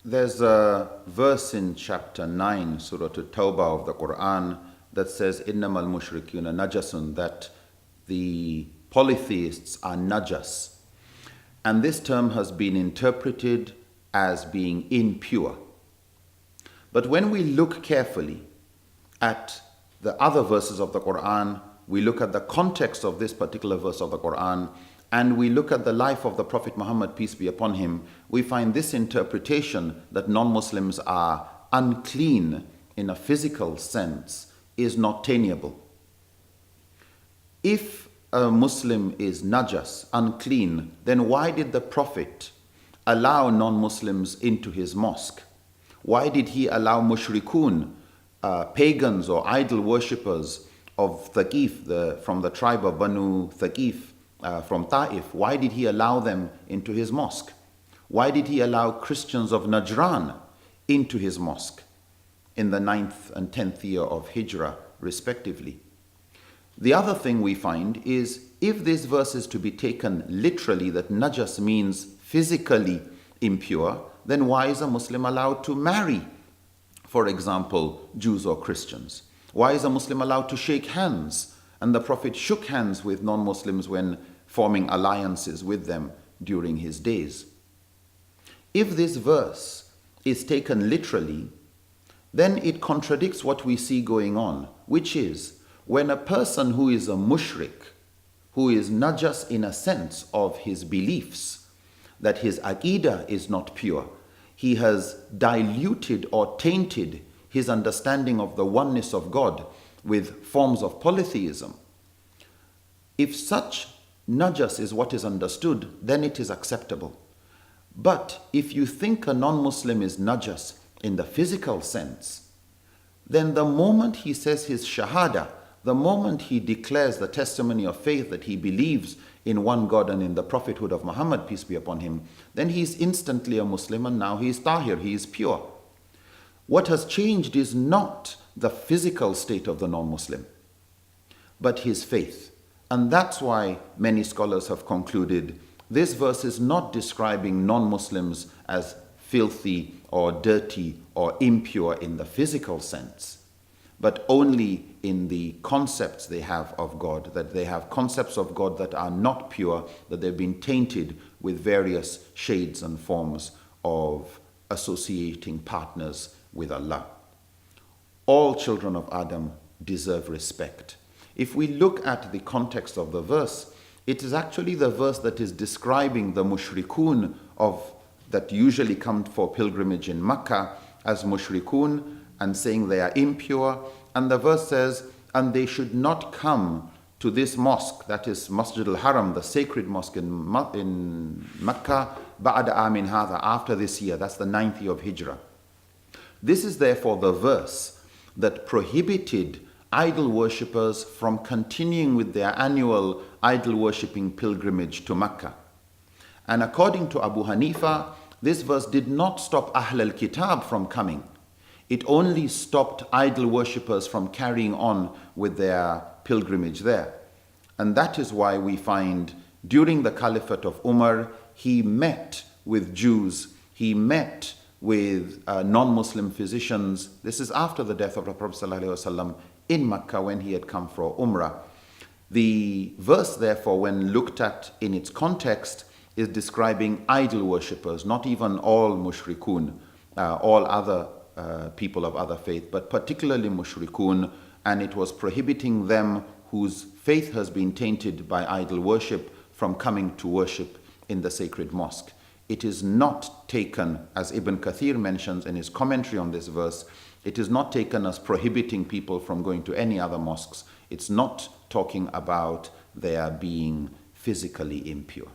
There's a verse in chapter 9, Surah At-Tawbah of the Qur'an that says, Innamal mushrikuna najasun, that the polytheists are najas. And this term has been interpreted as being impure. But when we look carefully at the other verses of the Qur'an, we look at the context of this particular verse of the Qur'an, and we look at the life of the Prophet Muhammad, peace be upon him, we find this interpretation that non-Muslims are unclean in a physical sense is not tenable. If a Muslim is najas, unclean, then why did the Prophet allow non-Muslims into his mosque? Why did he allow mushrikun, pagans or idol worshippers of Thaqif, from the tribe of Banu Thaqif, from Ta'if, why did he allow them into his mosque? Why did he allow Christians of Najran into his mosque in the 9th and 10th year of Hijrah, respectively? The other thing we find is, if this verse is to be taken literally, that najas means physically impure, then why is a Muslim allowed to marry, for example, Jews or Christians? Why is a Muslim allowed to shake hands? And the Prophet shook hands with non-Muslims when forming alliances with them during his days. If this verse is taken literally, then it contradicts what we see going on, which is when a person who is a mushrik, who is najas in a sense of his beliefs, that his aqidah is not pure, he has diluted or tainted his understanding of the oneness of God with forms of polytheism. If such najas is what is understood, then it is acceptable. But if you think a non-Muslim is najas in the physical sense, then the moment he says his shahada, the moment he declares the testimony of faith that he believes in one God and in the prophethood of Muhammad, peace be upon him, then he is instantly a Muslim, and now he is tahir, he is pure. What has changed is not the physical state of the non-Muslim, but his faith. And that's why many scholars have concluded this verse is not describing non-Muslims as filthy or dirty or impure in the physical sense, but only in the concepts they have of God, that they have concepts of God that are not pure, that they've been tainted with various shades and forms of associating partners with Allah. All children of Adam deserve respect. If we look at the context of the verse, it is actually the verse that is describing the mushrikun that usually come for pilgrimage in Makkah as mushrikun, and saying they are impure. And the verse says, and they should not come to this mosque, that is Masjid al-Haram, the sacred mosque in Makkah, ba'da amin hadha, after this year, that's the 9th year of Hijrah. This is therefore the verse that prohibited idol worshippers from continuing with their annual idol worshipping pilgrimage to Makkah. And according to Abu Hanifa, this verse did not stop Ahl al-Kitab from coming. It only stopped idol worshippers from carrying on with their pilgrimage there. And that is why we find during the Caliphate of Umar, he met with Jews, he met with non-Muslim physicians. This is after the death of the Prophet ﷺ in Makkah when he had come for Umrah. The verse, therefore, when looked at in its context, is describing idol worshippers, not even all mushrikun, all other people of other faith, but particularly mushrikun, and it was prohibiting them whose faith has been tainted by idol worship from coming to worship in the sacred mosque. It is not taken, as Ibn Kathir mentions in his commentary on this verse, it is not taken as prohibiting people from going to any other mosques. It's not talking about their being physically impure.